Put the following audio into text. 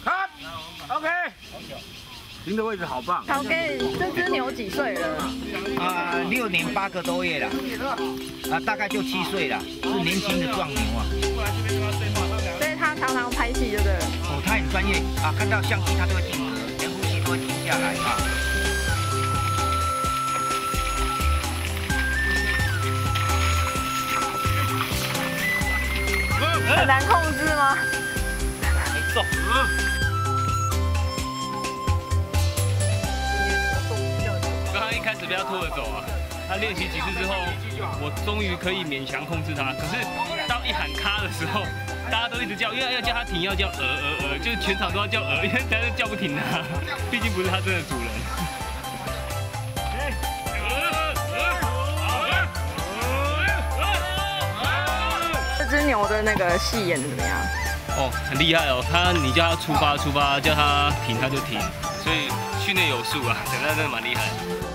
看 ，OK， 停的位置好棒。小 K， 这只牛几岁了？ 6年8个多月了，大概就7岁了，是年轻的壮牛啊。所以他常常拍戏，对不对？哦，他很专业啊，看到相机他都会定格，连呼吸都会停下来啊。很难控制吗？走。刚刚一开始被他拖着走啊，他练习几次之后，我终于可以勉强控制他。可是到一喊咔的时候，大家都一直叫，因为要叫他停，要叫就是全场都要叫因为但是叫不停他，毕竟不是他真的主人。这只牛的那个戏演的怎么样？哦，很厉害哦，你叫他出发，叫他停他就停，所以训练有素啊，整个真的蛮厉害的。